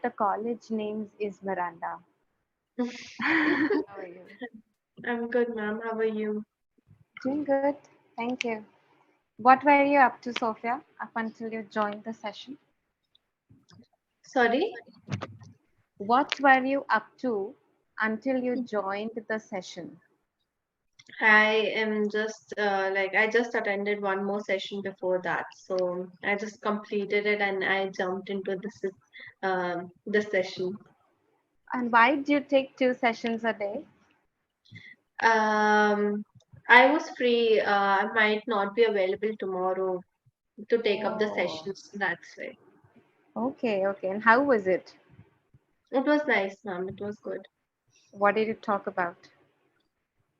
the college name is Miranda. How are you? I'm good, ma'am. How are you? Doing good. Thank you. What were you up to, Sophia, up until you joined the session? Sorry? What were you up to until you joined the session? I am just I just attended one more session before that, so I just completed it and I jumped into this session. And why do you take 2 sessions a day? Um, I was free. I might not be available tomorrow to take up the Oh, sessions. That's why. okay, okay. And how was it? It was nice, ma'am. It was good. What did you talk about?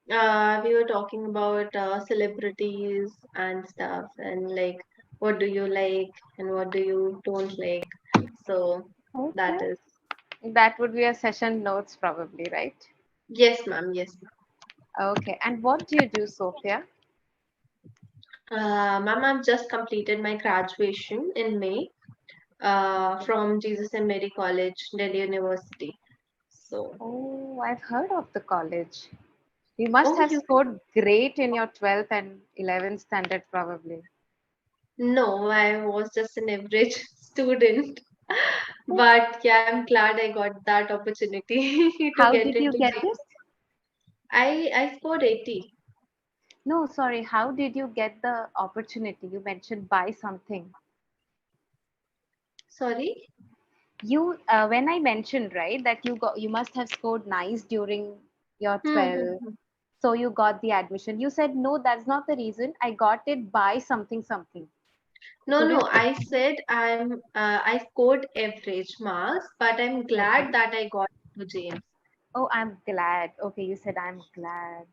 We were talking about celebrities and stuff, and like what do you like and what do you don't like. So Okay. that is That would be a session notes, probably, right? yes, ma'am. Yes, ma'am. Okay. And what do you do, Sophia? Ma'am, I've just completed my graduation in May from Jesus and Mary College, Delhi University. So, Oh, I've heard of the college. You must oh, have you scored great in your 12th and 11th standard, probably. no, I was just an average student. But yeah, I'm glad I got that opportunity to How get did you into get it? Jesus. I scored 80. No, sorry. How did you get the opportunity? You mentioned buy something. Sorry? When I mentioned, right, that you must have scored nice during your Hmm, hmm, 12, hmm. so you got the admission. You said, no, that's not the reason. I got it by something, something. No, Could you? no, I said I scored average marks, but I'm glad Okay. that I got into James. Oh, I'm glad. Okay, you said I'm glad.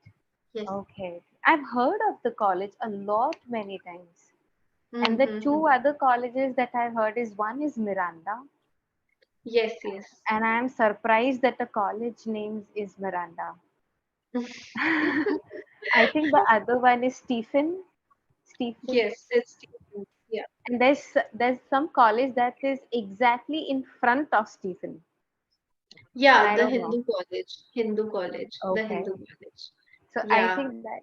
Yes. Okay. I've heard of the college a lot, many times. Hmm, And the hmm, two hmm. other colleges that I've heard is one is Miranda, Yes, yes. and I'm surprised that the college name is Miranda. I think the other one is Stephen. Stephen. Yes, it's yeah. And there's some college that is exactly in front of Stephen. Yeah, I the don't know. Hindu college. Hindu college. The Okay. Hindu college. So I Yeah. think that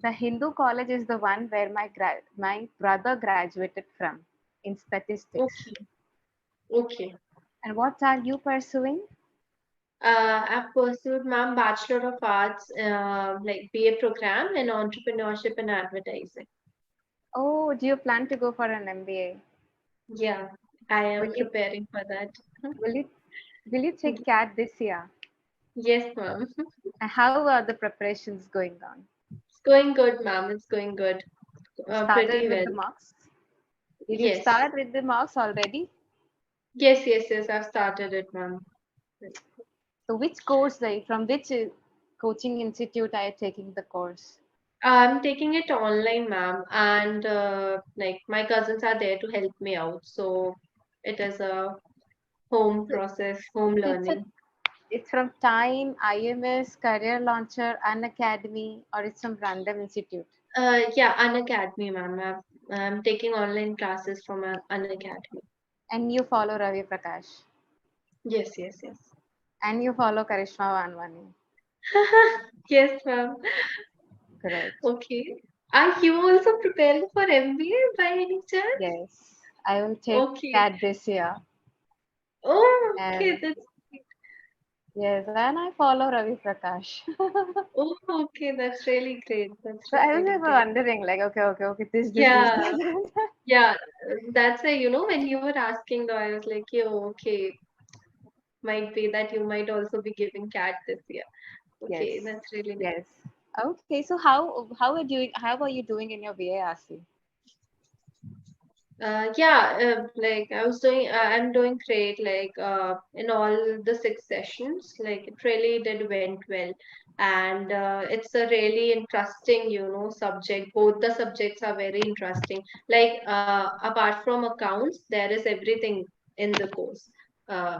the Hindu college is the one where my brother graduated from in statistics. Okay. Okay. And what are you pursuing? I've pursued my Bachelor of Arts, like BA program in entrepreneurship and advertising. Oh, do you plan to go for an MBA? Yeah, I Will am you preparing for that. will you will you take CAT this year? Yes, ma'am. And how are the preparations going on? It's going good, ma'am. It's going good. Started Pretty with well. the marks? Did you Yes. start with the marks already? Yes, yes, yes. I've started it, ma'am. So which course, like from which coaching institute are you taking the course? I'm taking it online, ma'am, and like my cousins are there to help me out. So it is a home So process, home it's a learning. it's from Time, IMS, Career Launcher, An Academy, or it's some random institute. Yeah, an academy, ma'am. I'm taking online classes from an academy. And you follow Ravi Prakash. Yes, yes, yes. And you follow Karishma Vanwani. Yes, ma'am. Great. Okay. Are you also preparing for MBA by any chance? Yes. I will take Okay. CAT this year. Oh, okay. And That's yes, and I follow Ravi Prakash. oh, okay. That's really great. That's So I was really just great. wondering, like, okay, this, Yeah, that. yeah. That's why, when you were asking, though, I was like, yo, okay, might be that you might also be giving cat this year. Okay, Yes, that's really nice. yes. Okay, so how are you doing in your VARC? Yeah, like I'm doing great. Like in all the 6 sessions, like it really did went well, and it's a really interesting, subject. Both the subjects are very interesting. Like apart from accounts, there is everything in the course. Uh,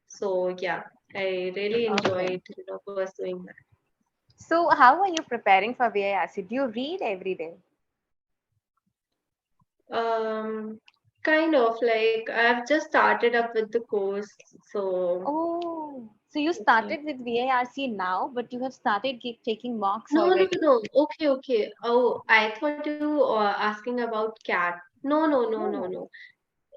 so yeah, I really Okay. enjoyed, pursuing that. So how are you preparing for VARC? Do you read every day? Um, Kind of like I've just started up with the course, so Oh, so you okay. started with VARC now, but you have started taking mocks No, no, already. no. Okay, okay. Oh, I thought you asking about cat. No, no, no, no, No. no.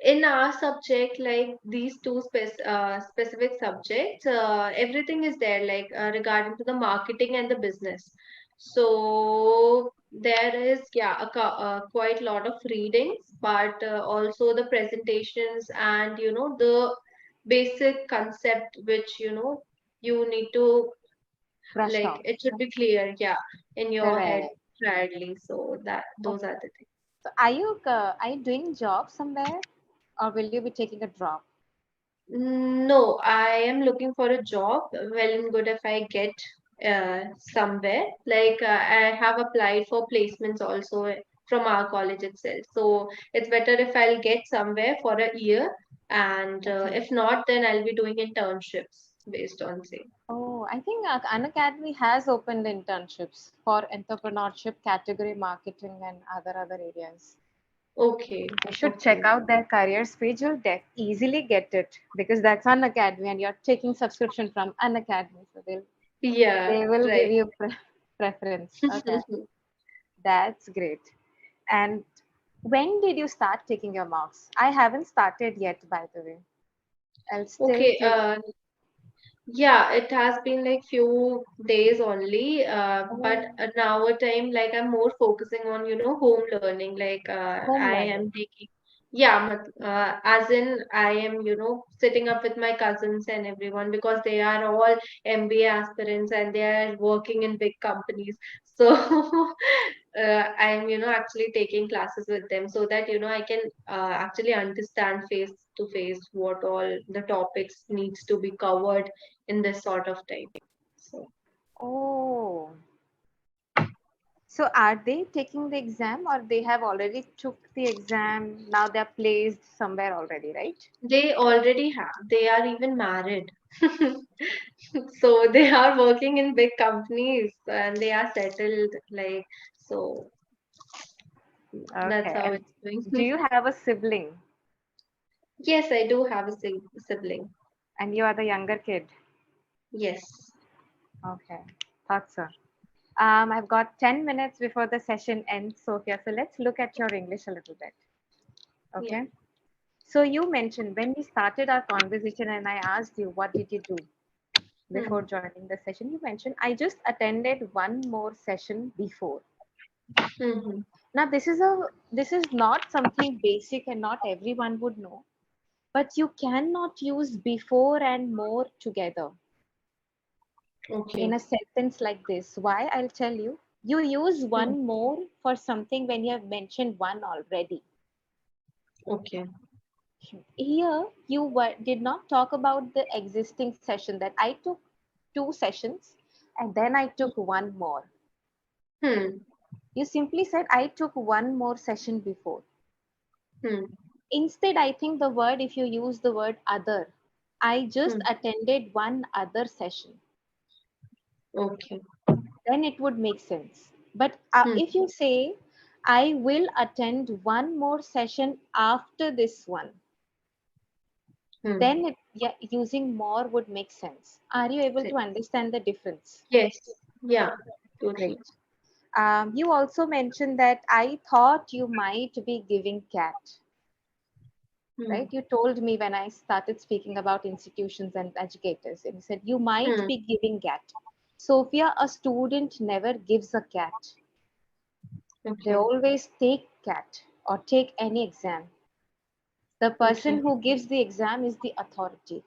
In our subject, like these two specific subjects, everything is there, like regarding to the marketing and the business. So there is, yeah, quite lot of readings, but also the presentations and the basic concept which you need to, Brush like, off. it should be clear, yeah, in your head Correct. priorly. So that those Okay. are the things. So are you doing job somewhere, or will you be taking a drop? No, I am looking for a job. Well and good if I get somewhere. Like I have applied for placements also from our college itself. So it's better if I'll get somewhere for a year, and Okay. if not, then I'll be doing internships based on say. Oh, I think Unacademy has opened internships for entrepreneurship, category marketing, and other areas. Okay, You should check okay. out their careers page. You'll easily get it because that's Unacademy, and you're taking subscription from Unacademy, so Yeah, they will give right. you preference. Okay, that's great. And when did you start taking your marks? I haven't started yet, by the way. I'll still Okay, take. yeah, it has been like few days only, but Oh, now a time like I'm more focusing on home learning. Like home I learning. am taking, yeah, as in I am sitting up with my cousins and everyone because they are all MBA aspirants and they are working in big companies. So I'm actually taking classes with them so that I can actually understand face to face what all the topics needs to be covered in this sort of time. So Oh, so are they taking the exam, or they have already took the exam? Now they're placed somewhere already, right? they already have, they are even married. So they are working in big companies and they are settled, like, so that's Okay. how And it's going. do you have a sibling, Yes, I do have a sibling. and you are the younger kid? Yes. Okay, thought so. I've got 10 minutes before the session ends, Sophia. So let's look at your English a little bit. Yeah. Okay. So you mentioned when we started our conversation and I asked you, what did you do before Hmm. joining the session? You mentioned, I just attended one more session before. Hmm. Now, this is not something basic and not everyone would know, but you cannot use before and more together in Okay. a sentence like this. Why? I'll tell you. You use Hmm. one more for something when you have mentioned one already. Okay. Here, you did not talk about the existing session that I took two sessions and then I took one more. Hmm. You simply said, I took one more session before. Hmm. Instead, I think the word, if you use the word other, I just Hmm. attended one other session, Okay. then it would make sense. But Hmm. if you say, I will attend one more session after this one, Hmm. then yeah, using more would make sense. Are you able to understand the difference? Yes. Yeah. Totally. Great. You also mentioned that I thought you might be giving cat, Hmm. right? You told me when I started speaking about institutions and educators, and you said you might Hmm. be giving cat. Sophia, a student never gives a cat. They Okay. always take cat or take any exam. The person Okay. who gives the exam is the authority.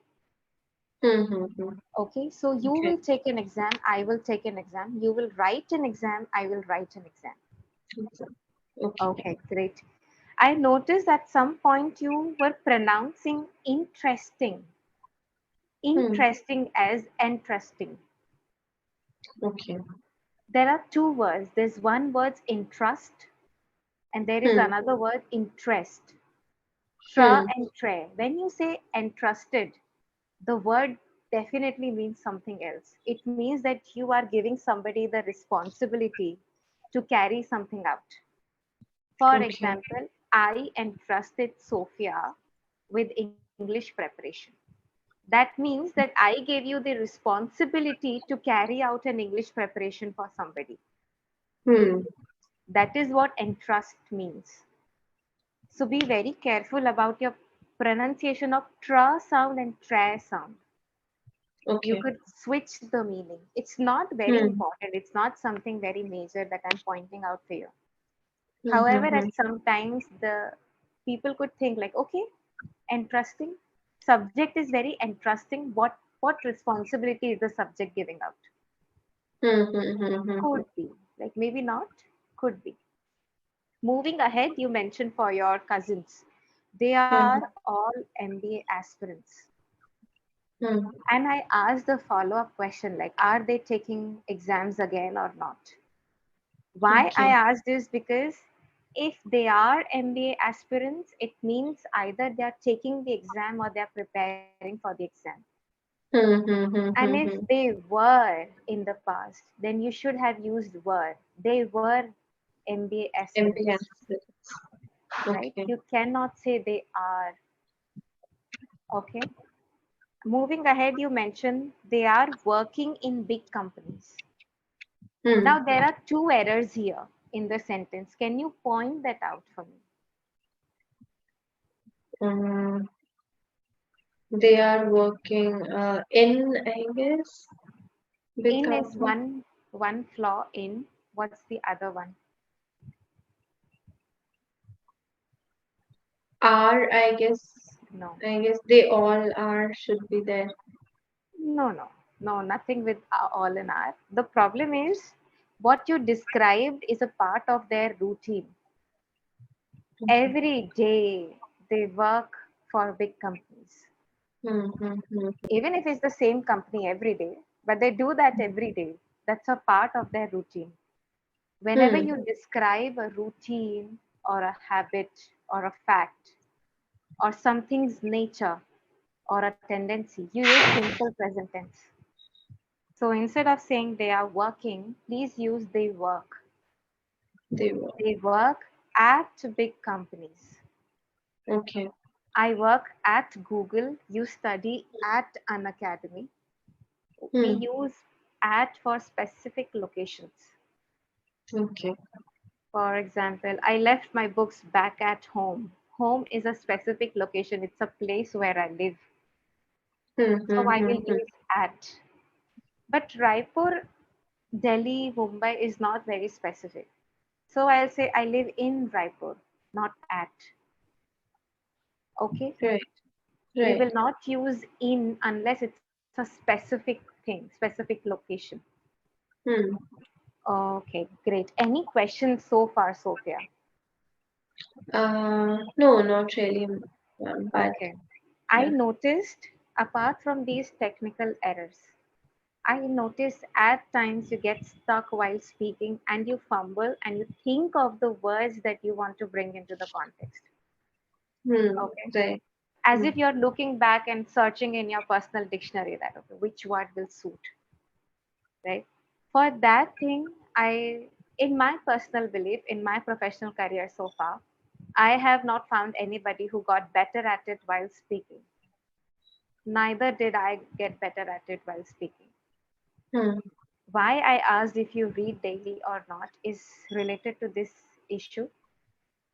Hmm. Hmm. Hmm. Okay, so you Okay. will take an exam, I will take an exam. You will write an exam, I will write an exam. Okay. Okay, great. I noticed at some point you were pronouncing interesting, Hmm. interesting as interesting. Okay. There are two words. There's one word interest, and there is Hmm. another word interest. Tra Hmm. and tre. When you say entrusted, the word definitely means something else. It means that you are giving somebody the responsibility to carry something out. For Okay. example, I entrusted Sophia with English preparation. That means that I gave you the responsibility to carry out an English preparation for somebody. Hmm. That is what entrust means. So be very careful about your pronunciation of tra sound and tra sound. You Okay. could switch the meaning. It's not very Hmm. important. It's not something very major that I'm pointing out to you. Hmm. However, Hmm. at sometimes the people could think like, okay, entrusting. Subject is very entrusting. What responsibility is the subject giving out? Hmm. Hmm. Hmm. Hmm. Hmm. Could be. Like maybe not, could be. Moving ahead, you mentioned for your cousins. They Hmm. are all MBA aspirants. Hmm. And I asked the follow-up question like, are they taking exams again or not? Why I Okay. asked is because if they are MBA aspirants, it means either they are taking the exam or they are preparing for the exam. Hmm. Hmm. Hmm. And Hmm. if Hmm. they were in the past, then you should have used were. They were MBA MBA. aspirants, right? Okay. You cannot say they are. Okay. Moving ahead, you mentioned they are working in big companies. Hmm. Now, there are two errors here in the sentence. Can you point that out for me? Um, they are working in, I guess, big In is company. one flaw in. What's the other one? Are, I guess. No. I guess they all are should be there. No, nothing with all in R. The problem is what you described is a part of their routine. Okay. Every day they work for big companies. Hmm. Hmm. Hmm. Even if it's the same company every day, but they do that every day. That's a part of their routine. Whenever Hmm. you describe a routine or a habit or a fact or something's nature or a tendency, you use simple present tense. So instead of saying they are working, please use they work. They were. They work at big companies. Okay. I work at Google. You study at an academy. We Hmm. use at for specific locations. Okay. For example, I left my books back at home. Home is a specific location, it's a place where I live. Hmm. So Hmm. I Hmm. will Hmm. use at. But Raipur, Delhi, Mumbai is not very specific. So I'll say I live in Raipur, not at. Okay. Right. We Right. will not use in unless it's a specific thing, specific location. Hmm. Okay, great. Any questions so far, Sophia? No, not really. But Okay. I yeah. noticed, apart from these technical errors, I noticed at times you get stuck while speaking and you fumble and you think of the words that you want to bring into the context. Hmm. Okay. Right. As Hmm. if you're looking back and searching in your personal dictionary that, okay, which word will suit, right? For that thing, in my personal belief, in my professional career so far, I have not found anybody who got better at it while speaking. Neither did I get better at it while speaking. Hmm. Why I asked if you read daily or not is related to this issue.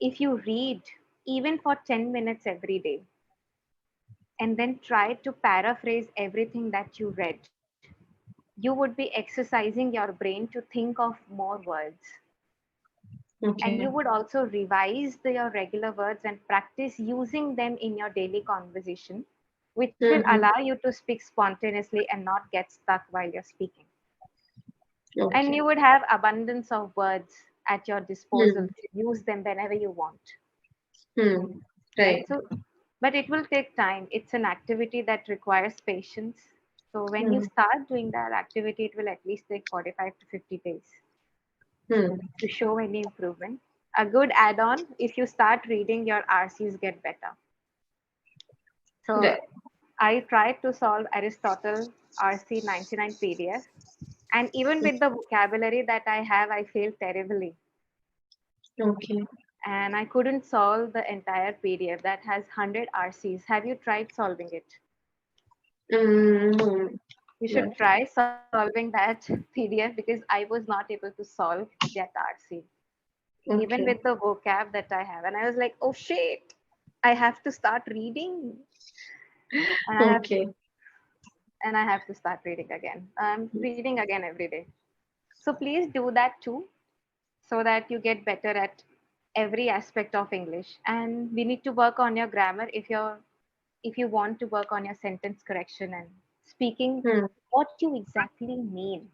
If you read even for 10 minutes every day and then try to paraphrase everything that you read, you would be exercising your brain to think of more words. And Okay. you would also revise your regular words and practice using them in your daily conversation, which will Hmm. allow you to speak spontaneously and not get stuck while you're speaking. And Okay. you would have abundance of words at your disposal Hmm. to use them whenever you want, Hmm. right? Right. So, but it will take time. It's an activity that requires patience. So when you Hmm. start doing that activity, it will at least take 45 to 50 days Hmm. to show any improvement. A good add-on, if you start reading, your RCs get better. So Right. I tried to solve Aristotle RC 99 PDF, and even with the vocabulary that I have, I failed terribly. Okay. and I couldn't solve the entire PDF that has 100 RCs. Have you tried solving it? No, You not should try solving that PDF because I was not able to solve that RC, even with okay. the vocab that I have. And I was like, oh shit, I have to start reading, and Okay. I have to start reading again. I'm reading again every day. So please do that too, so that you get better at every aspect of English. And we need to work on your grammar if you want to work on your sentence correction and speaking Hmm. what you exactly mean.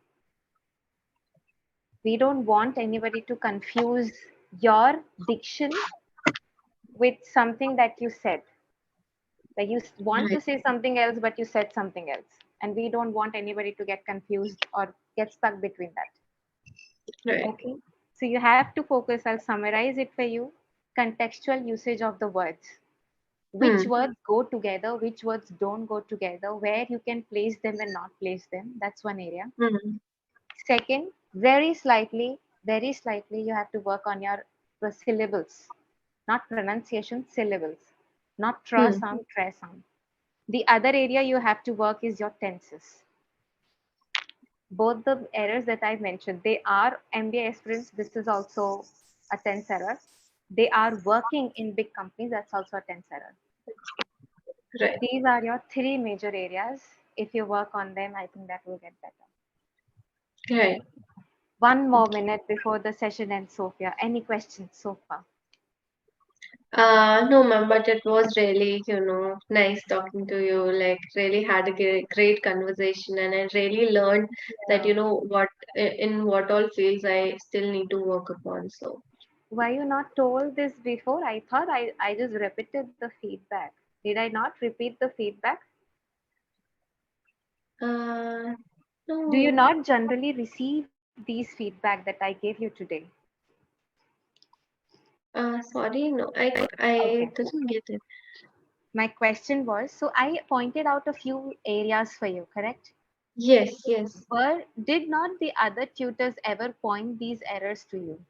We don't want anybody to confuse your diction with something that you said. Like want to Right. say something else, but you said something else. And we don't want anybody to get confused or get stuck between that. Right. Okay. So you have to focus. I'll summarize it for you. Contextual usage of the words. Which Hmm. words go together, which words don't go together, where you can place them and not place them. That's one area. Hmm. Second, very slightly, you have to work on your syllables, not pronunciation, syllables, not tra Hmm. sound, tre sound. The other area you have to work is your tenses. Both the errors that I mentioned, they are MBA aspirants. This is also a tense error. They are working in big companies. That's also a tense error. Right. These are your three major areas. If you work on them, I think that will get better. Right. One more minute before the session ends, Sophia. Any questions so far? No, ma'am, but it was really, nice talking to you. Like, really had a great conversation, and I really learned that, Yeah. in what all fields I still need to work upon. So, Why you not told this before? I thought I just repeated the feedback. Did I not repeat the feedback? uh, Do you no, not generally receive these feedback that I gave you today? sorry, no, I Okay. didn't get it. My question was, so I pointed out a few areas for you, correct? Yes, yes. But did not the other tutors ever point these errors to you?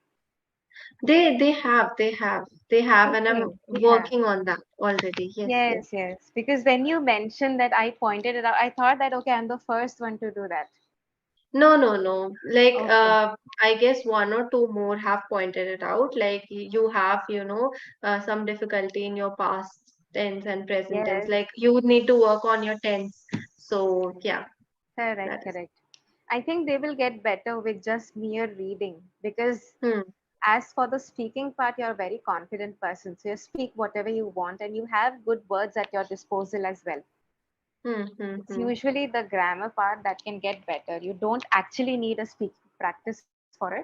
They have, and Okay, I'm they have. working on that already. Yes, yes. Yes, yes. Because when you mentioned that I pointed it out, I thought that, okay, I'm the first one to do that. No, no, no. Like, Okay. I guess one or two more have pointed it out. Like, you have, some difficulty in your past tense and present tense. Yes, Like, you would need to work on your tense. So, yeah, correct, that is. correct. I think they will get better with just mere reading because Hmm, as for the speaking part, you're a very confident person. So you speak whatever you want and you have good words at your disposal as well. hmm, hmm, It's hmm. usually the grammar part that can get better. You don't actually need a speaking practice for it.